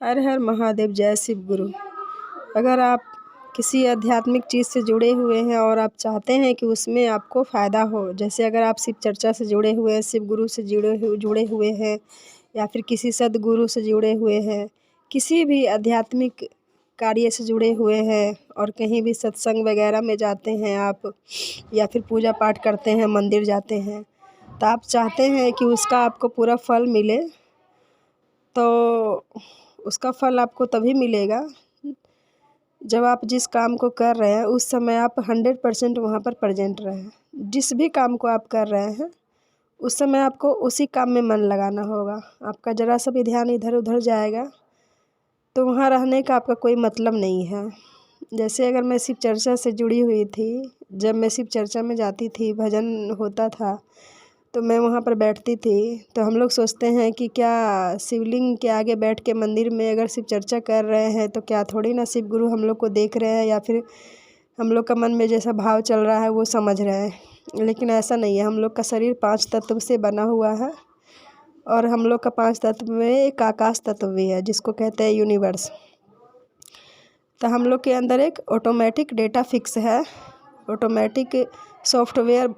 हर हर महादेव, जय शिव गुरु। अगर आप किसी आध्यात्मिक चीज़ से जुड़े हुए हैं और आप चाहते हैं कि उसमें आपको फ़ायदा हो, जैसे अगर आप शिव चर्चा से जुड़े हुए हैं, शिव गुरु से जुड़े हुए हैं या फिर किसी सद्गुरु से जुड़े हुए हैं, किसी भी आध्यात्मिक कार्य से जुड़े हुए हैं और कहीं भी सत्संग वगैरह में जाते हैं आप या फिर पूजा पाठ करते हैं, मंदिर जाते हैं, तो आप चाहते हैं कि उसका आपको पूरा फल मिले, तो उसका फल आपको तभी मिलेगा जब आप जिस काम को कर रहे हैं उस समय आप 100% वहाँ पर प्रेजेंट रहें। जिस भी काम को आप कर रहे हैं उस समय आपको उसी काम में मन लगाना होगा। आपका ज़रा सा भी ध्यान इधर उधर जाएगा तो वहाँ रहने का आपका कोई मतलब नहीं है। जैसे अगर मैं शिव चर्चा से जुड़ी हुई थी, जब मैं शिव चर्चा में जाती थी, भजन होता था तो मैं वहाँ पर बैठती थी, तो हम लोग सोचते हैं कि क्या शिवलिंग के आगे बैठ के मंदिर में अगर शिव चर्चा कर रहे हैं तो क्या थोड़ी ना शिव गुरु हम लोग को देख रहे हैं या फिर हम लोग का मन में जैसा भाव चल रहा है वो समझ रहे हैं। लेकिन ऐसा नहीं है। हम लोग का शरीर 5 तत्व से बना हुआ है और हम लोग का 5 तत्व में एक आकाश तत्व भी है जिसको कहते हैं यूनिवर्स। तो हम लोग के अंदर एक ऑटोमेटिक डेटा फिक्स है, ऑटोमेटिक सॉफ्टवेयर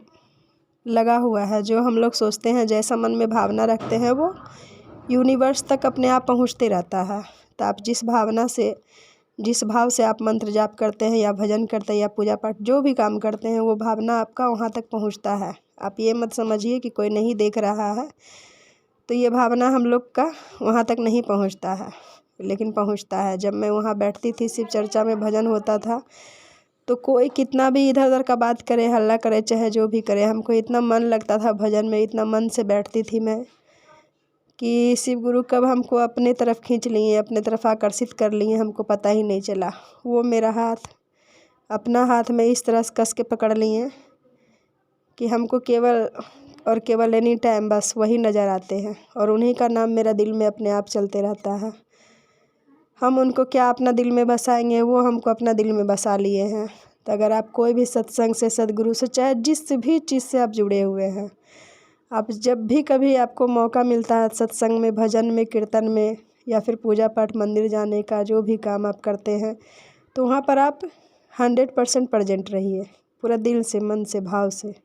लगा हुआ है। जो हम लोग सोचते हैं, जैसा मन में भावना रखते हैं, वो यूनिवर्स तक अपने आप पहुंचते रहता है। तो आप जिस भावना से, जिस भाव से आप मंत्र जाप करते हैं या भजन करते हैं या पूजा पाठ जो भी काम करते हैं, वो भावना आपका वहाँ तक पहुँचता है। आप ये मत समझिए कि कोई नहीं देख रहा है, तो ये भावना हम लोग का वहाँ तक नहीं पहुँचता है, लेकिन पहुँचता है। जब मैं वहाँ बैठती थी, शिव चर्चा में भजन होता था, तो कोई कितना भी इधर उधर का बात करे, हल्ला करे, चाहे जो भी करे, हमको इतना मन लगता था भजन में, इतना मन से बैठती थी मैं कि शिव गुरु कब हमको अपने तरफ खींच लिए, अपने तरफ आकर्षित कर लिए, हमको पता ही नहीं चला। वो मेरा हाथ, अपना हाथ में इस तरह से कस के पकड़ लिए कि हमको केवल और केवल एनी टाइम बस वही नज़र आते हैं और उन्हीं का नाम मेरा दिल में अपने आप चलते रहता है। हम उनको क्या अपना दिल में बसाएंगे, वो हमको अपना दिल में बसा लिए हैं। तो अगर आप कोई भी सत्संग से, सद्गुरु से, चाहे जिस भी चीज़ से आप जुड़े हुए हैं, आप जब भी कभी आपको मौका मिलता है सत्संग में, भजन में, कीर्तन में या फिर पूजा पाठ, मंदिर जाने का, जो भी काम आप करते हैं, तो वहाँ पर आप 100% प्रेजेंट रहिए, पूरा दिल से, मन से, भाव से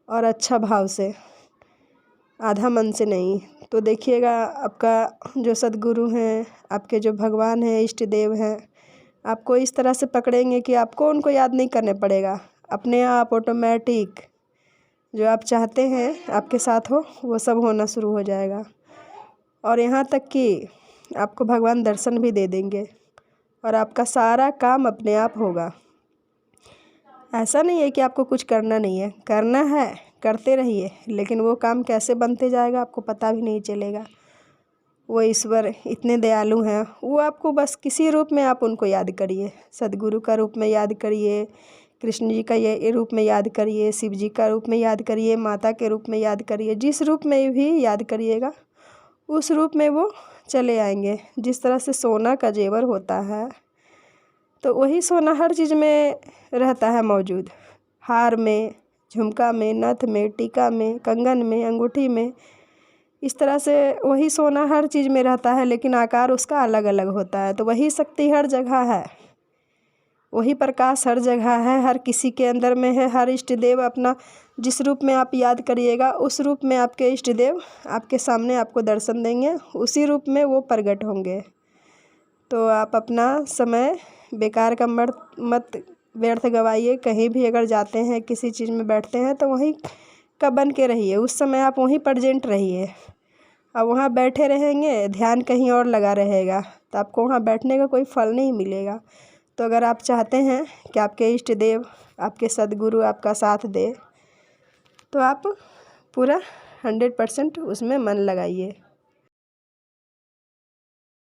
और अच्छा भाव से, आधा मन से नहीं। तो देखिएगा आपका जो सद्गुरु हैं, आपके जो भगवान हैं, इष्ट देव हैं, आपको इस तरह से पकड़ेंगे कि आपको उनको याद नहीं करने पड़ेगा। अपने आप ऑटोमेटिक जो आप चाहते हैं आपके साथ हो, वो सब होना शुरू हो जाएगा। और यहाँ तक कि आपको भगवान दर्शन भी दे देंगे और आपका सारा काम अपने आप होगा। ऐसा नहीं है कि आपको कुछ करना नहीं है, करना है, करते रहिए, लेकिन वो काम कैसे बनते जाएगा आपको पता भी नहीं चलेगा। वो ईश्वर इतने दयालु हैं, वो आपको बस किसी रूप में आप उनको याद करिए, सद्गुरु का रूप में याद करिए, कृष्ण जी का ये रूप में याद करिए, शिव जी का रूप में याद करिए, माता के रूप में याद करिए। जिस रूप में भी याद करिएगा उस रूप में वो चले आएंगे। जिस तरह से सोना का जेवर होता है तो वही सोना हर चीज़ में रहता है मौजूद, हार में, झुमका में, नथ में, टीका में, कंगन में, अंगूठी में। इस तरह से वही सोना हर चीज़ में रहता है, लेकिन आकार उसका अलग अलग होता है। तो वही शक्ति हर जगह है, वही प्रकाश हर जगह है, हर किसी के अंदर में है। हर इष्ट देव अपना जिस रूप में आप याद करिएगा उस रूप में आपके इष्ट देव आपके सामने आपको दर्शन देंगे, उसी रूप में वो प्रकट होंगे। तो आप अपना समय बेकार का मत व्यर्थ गवाइए। कहीं भी अगर जाते हैं, किसी चीज़ में बैठते हैं, तो वहीं का बन के रहिए, उस समय आप वहीं प्रेजेंट रहिए। अब वहाँ बैठे रहेंगे, ध्यान कहीं और लगा रहेगा, तो आपको वहाँ बैठने का कोई फल नहीं मिलेगा। तो अगर आप चाहते हैं कि आपके इष्ट देव, आपके सद्गुरु आपका साथ दे, तो आप पूरा 100% उसमें मन लगाइए।